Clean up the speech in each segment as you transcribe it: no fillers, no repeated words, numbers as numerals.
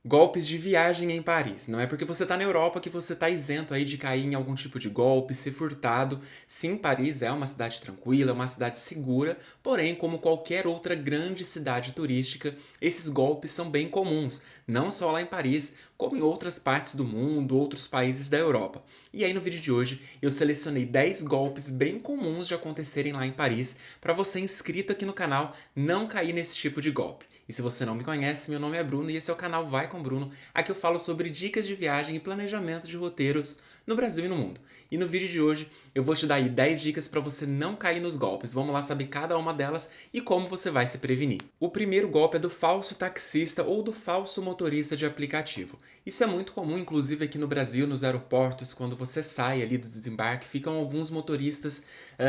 Golpes de viagem em Paris. Não é porque você está na Europa que você está isento aí de cair em algum tipo de golpe, ser furtado. Sim, Paris é uma cidade tranquila, é uma cidade segura, porém, como qualquer outra grande cidade turística, esses golpes são bem comuns, não só lá em Paris, como em outras partes do mundo, outros países da Europa. E aí no vídeo de hoje eu selecionei 10 golpes bem comuns de acontecerem lá em Paris para você inscrito aqui no canal não cair nesse tipo de golpe. E se você não me conhece, meu nome é Bruno e esse é o canal Vai com Bruno. Aqui eu falo sobre dicas de viagem e planejamento de roteiros no Brasil e no mundo. E no vídeo de hoje eu vou te dar aí 10 dicas para você não cair nos golpes. Vamos lá saber cada uma delas e como você vai se prevenir. O primeiro golpe é do falso taxista ou do falso motorista de aplicativo. Isso é muito comum, inclusive aqui no Brasil, nos aeroportos, quando você sai ali do desembarque, ficam alguns motoristas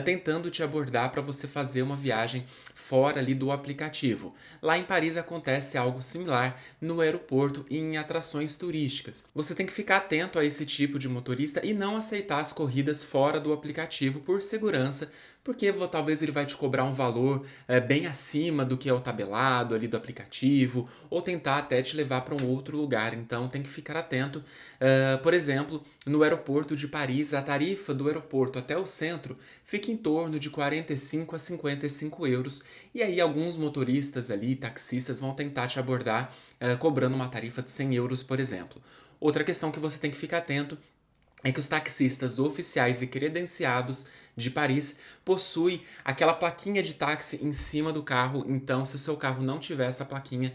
tentando te abordar para você fazer uma viagem fora ali do aplicativo. Lá em Paris acontece algo similar no aeroporto e em atrações turísticas. Você tem que ficar atento a esse tipo de motorista e não aceitar as corridas fora do aplicativo por segurança, porque talvez ele vai te cobrar um valor bem acima do que é o tabelado ali do aplicativo, ou tentar até te levar para um outro lugar. Então tem que ficar atento. Por exemplo, no aeroporto de Paris, a tarifa do aeroporto até o centro fica em torno de 45 a 55 euros. E aí alguns motoristas ali, taxistas, vão tentar te abordar cobrando uma tarifa de 100 euros, por exemplo. Outra questão que você tem que ficar atento é que os taxistas oficiais e credenciados de Paris possuem aquela plaquinha de táxi em cima do carro, então se o seu carro não tiver essa plaquinha,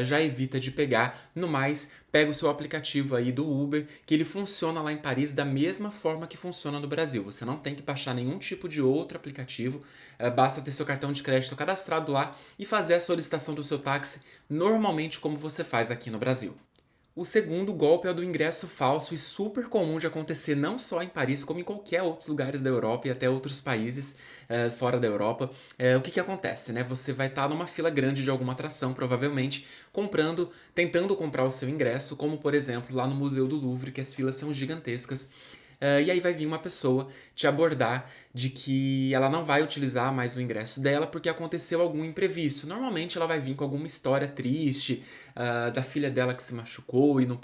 já evita de pegar. No mais, pega o seu aplicativo aí do Uber, que ele funciona lá em Paris da mesma forma que funciona no Brasil. Você não tem que baixar nenhum tipo de outro aplicativo, basta ter seu cartão de crédito cadastrado lá e fazer a solicitação do seu táxi normalmente como você faz aqui no Brasil. O segundo golpe é o do ingresso falso e super comum de acontecer não só em Paris, como em qualquer outros lugares da Europa e até outros países fora da Europa. O que acontece, né? Você vai estar numa fila grande de alguma atração, provavelmente, tentando comprar o seu ingresso, como por exemplo lá no Museu do Louvre, que as filas são gigantescas. E aí vai vir uma pessoa te abordar de que ela não vai utilizar mais o ingresso dela porque aconteceu algum imprevisto. Normalmente ela vai vir com alguma história triste, da filha dela que se machucou e não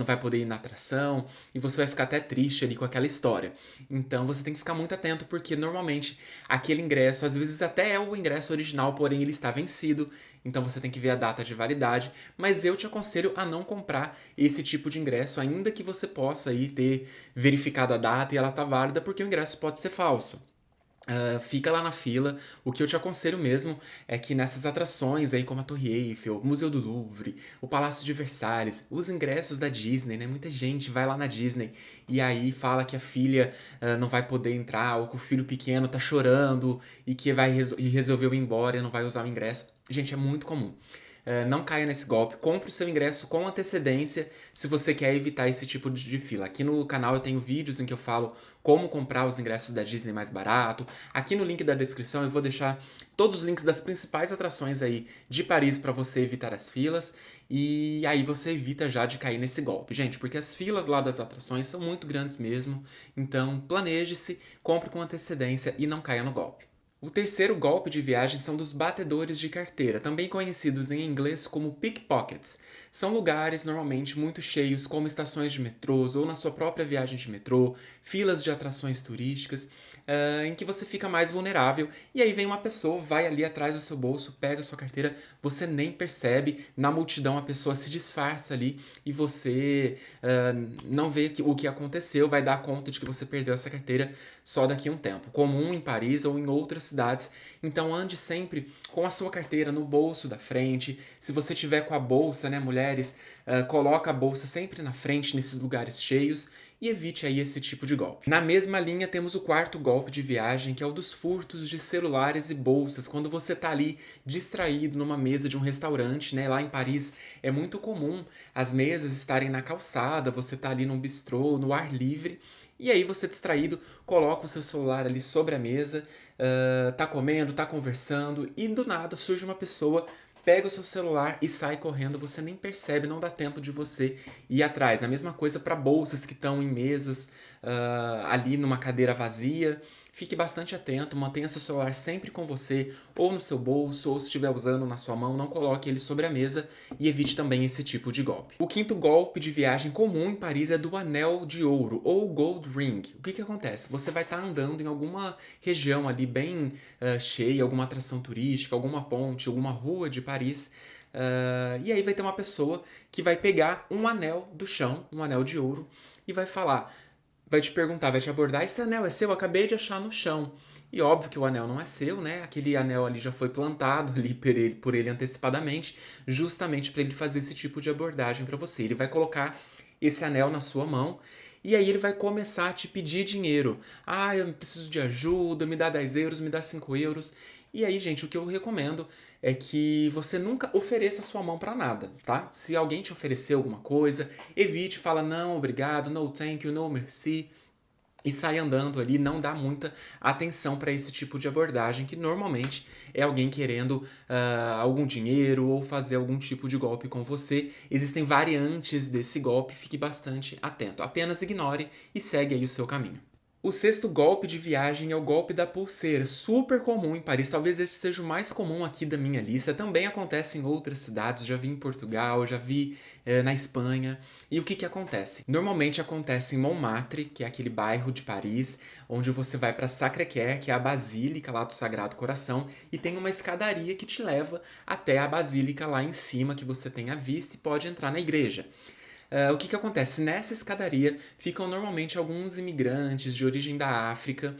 vai poder ir na atração, e você vai ficar até triste ali com aquela história. Então você tem que ficar muito atento porque normalmente aquele ingresso, às vezes até é o ingresso original, porém ele está vencido, então você tem que ver a data de validade, mas eu te aconselho a não comprar esse tipo de ingresso, ainda que você possa aí ter verificado a data e ela tá válida, porque o ingresso pode ser falso. Fica lá na fila. O que eu te aconselho mesmo é que nessas atrações aí como a Torre Eiffel, o Museu do Louvre, o Palácio de Versalhes, os ingressos da Disney, né? Muita gente vai lá na Disney e aí fala que a filha não vai poder entrar, ou que o filho pequeno tá chorando e que resolveu ir embora e não vai usar o ingresso. Gente, é muito comum. Não caia nesse golpe, compre o seu ingresso com antecedência se você quer evitar esse tipo de fila. Aqui no canal eu tenho vídeos em que eu falo como comprar os ingressos da Disney mais barato. Aqui no link da descrição eu vou deixar todos os links das principais atrações aí de Paris para você evitar as filas, e aí você evita já de cair nesse golpe, gente, porque as filas lá das atrações são muito grandes mesmo, então planeje-se, compre com antecedência e não caia no golpe. O terceiro golpe de viagem são dos batedores de carteira, também conhecidos em inglês como pickpockets. São lugares normalmente muito cheios, como estações de metrôs ou na sua própria viagem de metrô, filas de atrações turísticas, em que você fica mais vulnerável. E aí vem uma pessoa, vai ali atrás do seu bolso, pega a sua carteira, você nem percebe, na multidão a pessoa se disfarça ali e você não vê o que aconteceu, vai dar conta de que você perdeu essa carteira só daqui a um tempo. Comum em Paris ou em outras cidades. Então ande sempre com a sua carteira no bolso da frente. Se você tiver com a bolsa, né, mulheres, coloca a bolsa sempre na frente nesses lugares cheios e evite aí esse tipo de golpe. Na mesma linha temos o quarto golpe de viagem, que é o dos furtos de celulares e bolsas, quando você tá ali distraído numa mesa de um restaurante, né? Lá em Paris é muito comum as mesas estarem na calçada, você tá ali num bistrô, no ar livre, e aí você distraído, coloca o seu celular ali sobre a mesa, tá comendo, tá conversando, e do nada surge uma pessoa, pega o seu celular e sai correndo, você nem percebe, não dá tempo de você ir atrás. A mesma coisa para bolsas que estão em mesas, ali numa cadeira vazia, fique bastante atento, mantenha seu celular sempre com você, ou no seu bolso, ou se estiver usando na sua mão, não coloque ele sobre a mesa e evite também esse tipo de golpe. O quinto golpe de viagem comum em Paris é do anel de ouro, ou gold ring. O que acontece? Você vai estar andando em alguma região ali bem cheia, alguma atração turística, alguma ponte, alguma rua de Paris, e aí vai ter uma pessoa que vai pegar um anel do chão, um anel de ouro, e vai falar, vai te perguntar, vai te abordar, esse anel é seu? Eu acabei de achar no chão. E óbvio que o anel não é seu, né? Aquele anel ali já foi plantado ali por ele antecipadamente, justamente para ele fazer esse tipo de abordagem para você. Ele vai colocar esse anel na sua mão e aí ele vai começar a te pedir dinheiro. Ah, eu preciso de ajuda, me dá 10 euros, me dá 5 euros. E aí, gente, o que eu recomendo é que você nunca ofereça sua mão para nada, tá? Se alguém te oferecer alguma coisa, evite, fala não, obrigado, no thank you, no merci, e sai andando ali, não dá muita atenção para esse tipo de abordagem, que normalmente é alguém querendo algum dinheiro ou fazer algum tipo de golpe com você. Existem variantes desse golpe, fique bastante atento. Apenas ignore e segue aí o seu caminho. O sexto golpe de viagem é o golpe da pulseira, super comum em Paris, talvez esse seja o mais comum aqui da minha lista, também acontece em outras cidades, já vi em Portugal, já vi na Espanha. E o que acontece? Normalmente acontece em Montmartre, que é aquele bairro de Paris, onde você vai para Sacré-Cœur, que é a Basílica lá do Sagrado Coração, e tem uma escadaria que te leva até a Basílica lá em cima, que você tem à vista e pode entrar na igreja. O que acontece? Nessa escadaria ficam normalmente alguns imigrantes de origem da África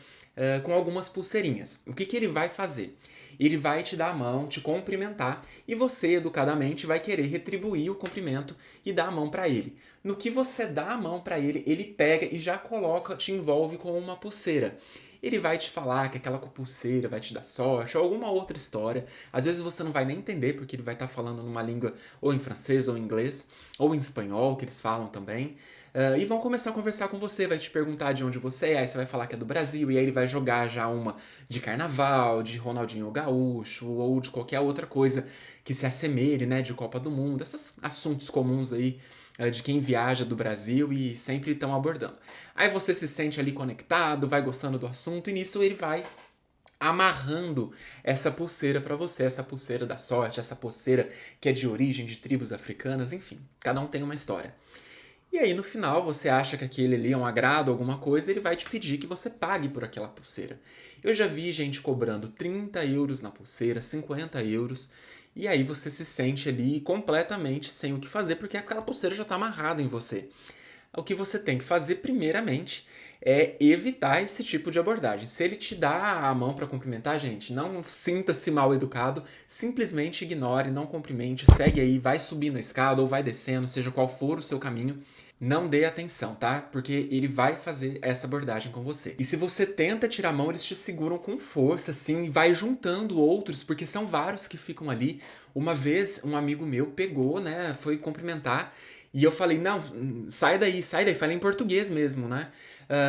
com algumas pulseirinhas. O que ele vai fazer? Ele vai te dar a mão, te cumprimentar e você, educadamente, vai querer retribuir o cumprimento e dar a mão para ele. No que você dá a mão para ele, ele pega e já coloca, te envolve com uma pulseira. Ele vai te falar que aquela pulseira vai te dar sorte, ou alguma outra história. Às vezes você não vai nem entender, porque ele vai estar falando numa língua ou em francês ou em inglês, ou em espanhol, que eles falam também. E vão começar a conversar com você, vai te perguntar de onde você é, aí você vai falar que é do Brasil, e aí ele vai jogar já uma de carnaval, de Ronaldinho Gaúcho, ou de qualquer outra coisa que se assemelhe, né, de Copa do Mundo, esses assuntos comuns aí de quem viaja do Brasil e sempre estão abordando. Aí você se sente ali conectado, vai gostando do assunto e nisso ele vai amarrando essa pulseira para você, essa pulseira da sorte, essa pulseira que é de origem de tribos africanas, enfim, cada um tem uma história. E aí no final você acha que aquele ali é um agrado, alguma coisa, ele vai te pedir que você pague por aquela pulseira. Eu já vi gente cobrando 30 euros na pulseira, 50 euros, e aí você se sente ali completamente sem o que fazer, porque aquela pulseira já está amarrada em você. O que você tem que fazer, primeiramente, é evitar esse tipo de abordagem. Se ele te dá a mão para cumprimentar, gente, não sinta-se mal educado, simplesmente ignore, não cumprimente, segue aí, vai subindo a escada ou vai descendo, seja qual for o seu caminho. Não dê atenção, tá? Porque ele vai fazer essa abordagem com você. E se você tenta tirar a mão, eles te seguram com força, assim, e vai juntando outros, porque são vários que ficam ali. Uma vez, um amigo meu pegou, né, foi cumprimentar, e eu falei, não, sai daí, sai daí. Falei em português mesmo, né?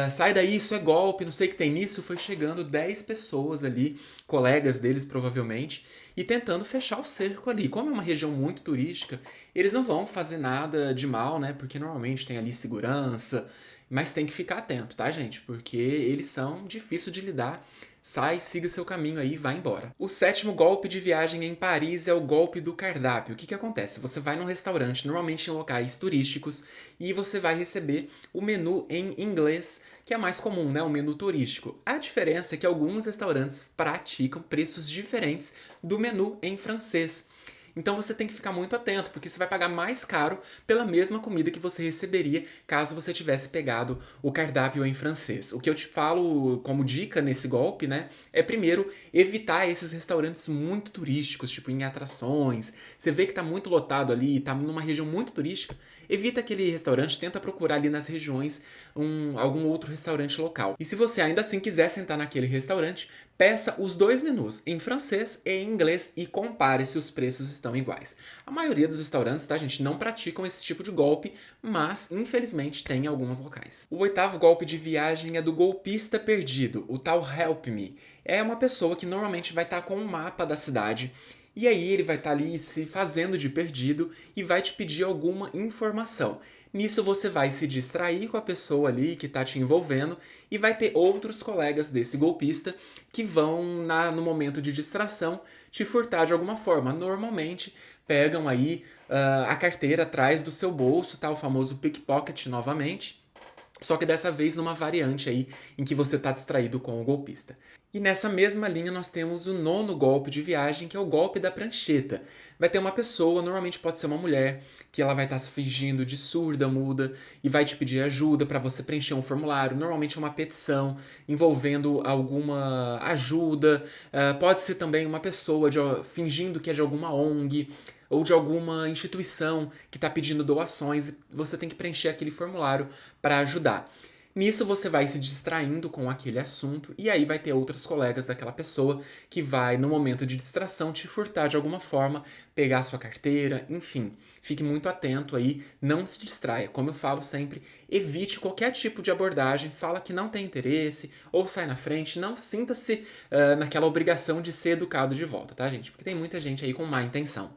Sai daí, isso é golpe, não sei o que tem nisso. Foi chegando 10 pessoas ali, colegas deles provavelmente, e tentando fechar o cerco ali. Como é uma região muito turística, eles não vão fazer nada de mal, né? Porque normalmente tem ali segurança, mas tem que ficar atento, tá, gente? Porque eles são difíceis de lidar. Sai, siga seu caminho aí e vai embora. O sétimo golpe de viagem em Paris é o golpe do cardápio. O que acontece? Você vai num restaurante, normalmente em locais turísticos, e você vai receber o menu em inglês, que é mais comum, né? O menu turístico. A diferença é que alguns restaurantes praticam preços diferentes do menu em francês. Então você tem que ficar muito atento, porque você vai pagar mais caro pela mesma comida que você receberia caso você tivesse pegado o cardápio em francês. O que eu te falo como dica nesse golpe, né, é primeiro evitar esses restaurantes muito turísticos, tipo em atrações. Você vê que tá muito lotado ali, tá numa região muito turística, evita aquele restaurante, tenta procurar ali nas regiões algum outro restaurante local. E se você ainda assim quiser sentar naquele restaurante, peça os dois menus, em francês e em inglês, e compare se os preços estão iguais. A maioria dos restaurantes, tá, gente, não praticam esse tipo de golpe, mas, infelizmente, tem em alguns locais. O oitavo golpe de viagem é do golpista perdido, o tal Help Me. É uma pessoa que normalmente vai estar com um mapa da cidade, E aí ele vai estar ali se fazendo de perdido e vai te pedir alguma informação. Nisso você vai se distrair com a pessoa ali que está te envolvendo e vai ter outros colegas desse golpista que vão, no momento de distração, te furtar de alguma forma. Normalmente pegam aí a carteira atrás do seu bolso, tá? O famoso pickpocket novamente. Só que dessa vez numa variante aí em que você está distraído com o golpista. E nessa mesma linha nós temos o nono golpe de viagem, que é o golpe da prancheta. Vai ter uma pessoa, normalmente pode ser uma mulher, que ela vai estar se fingindo de surda, muda, e vai te pedir ajuda para você preencher um formulário, normalmente uma petição envolvendo alguma ajuda. Pode ser também uma pessoa fingindo que é de alguma ONG, ou de alguma instituição que está pedindo doações, e você tem que preencher aquele formulário para ajudar. Nisso você vai se distraindo com aquele assunto e aí vai ter outros colegas daquela pessoa que vai, no momento de distração, te furtar de alguma forma, pegar sua carteira, enfim. Fique muito atento aí, não se distraia. Como eu falo sempre, evite qualquer tipo de abordagem, fala que não tem interesse ou sai na frente, não sinta-se naquela obrigação de ser educado de volta, tá, gente? Porque tem muita gente aí com má intenção.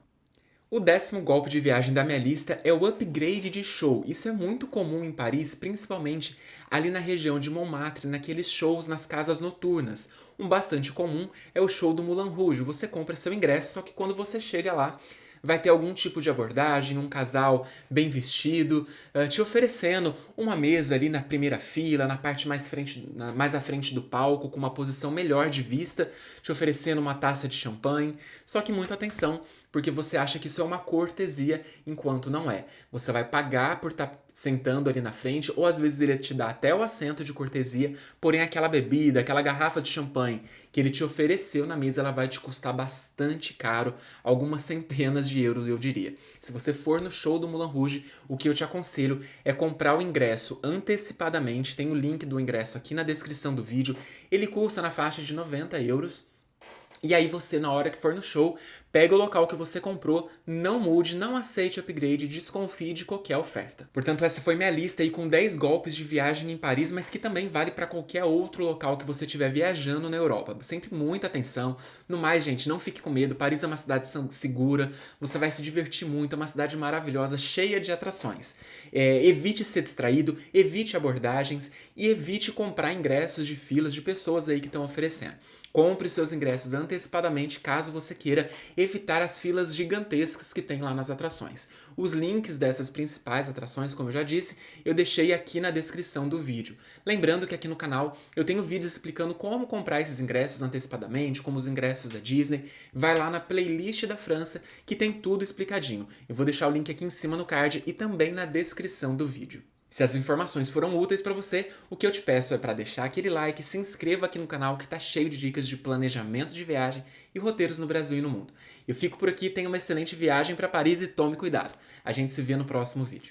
O 10º golpe de viagem da minha lista é o upgrade de show. Isso é muito comum em Paris, principalmente ali na região de Montmartre, naqueles shows nas casas noturnas. Um bastante comum é o show do Moulin Rouge. Você compra seu ingresso, só que quando você chega lá, vai ter algum tipo de abordagem, um casal bem vestido, te oferecendo uma mesa ali na primeira fila, na parte mais à frente do palco, com uma posição melhor de vista, te oferecendo uma taça de champanhe. Só que muita atenção, porque você acha que isso é uma cortesia, enquanto não é. Você vai pagar por estar sentando ali na frente, ou às vezes ele te dá até o assento de cortesia, porém aquela bebida, aquela garrafa de champanhe que ele te ofereceu na mesa, ela vai te custar bastante caro, algumas centenas de euros, eu diria. Se você for no show do Moulin Rouge, o que eu te aconselho é comprar o ingresso antecipadamente, tem o link do ingresso aqui na descrição do vídeo, ele custa na faixa de 90 euros, e aí você, na hora que for no show, pega o local que você comprou, não mude, não aceite upgrade, desconfie de qualquer oferta. Portanto, essa foi minha lista aí com 10 golpes de viagem em Paris, mas que também vale para qualquer outro local que você estiver viajando na Europa. Sempre muita atenção. No mais, gente, não fique com medo. Paris é uma cidade segura, você vai se divertir muito, é uma cidade maravilhosa, cheia de atrações. Evite ser distraído, evite abordagens e evite comprar ingressos de filas de pessoas aí que estão oferecendo. Compre seus ingressos antecipadamente caso você queira evitar as filas gigantescas que tem lá nas atrações. Os links dessas principais atrações, como eu já disse, eu deixei aqui na descrição do vídeo. Lembrando que aqui no canal eu tenho vídeos explicando como comprar esses ingressos antecipadamente, como os ingressos da Disney. Vai lá na playlist da França que tem tudo explicadinho. Eu vou deixar o link aqui em cima no card e também na descrição do vídeo. Se as informações foram úteis para você, o que eu te peço é para deixar aquele like, se inscreva aqui no canal que está cheio de dicas de planejamento de viagem e roteiros no Brasil e no mundo. Eu fico por aqui, tenha uma excelente viagem para Paris e tome cuidado. A gente se vê no próximo vídeo.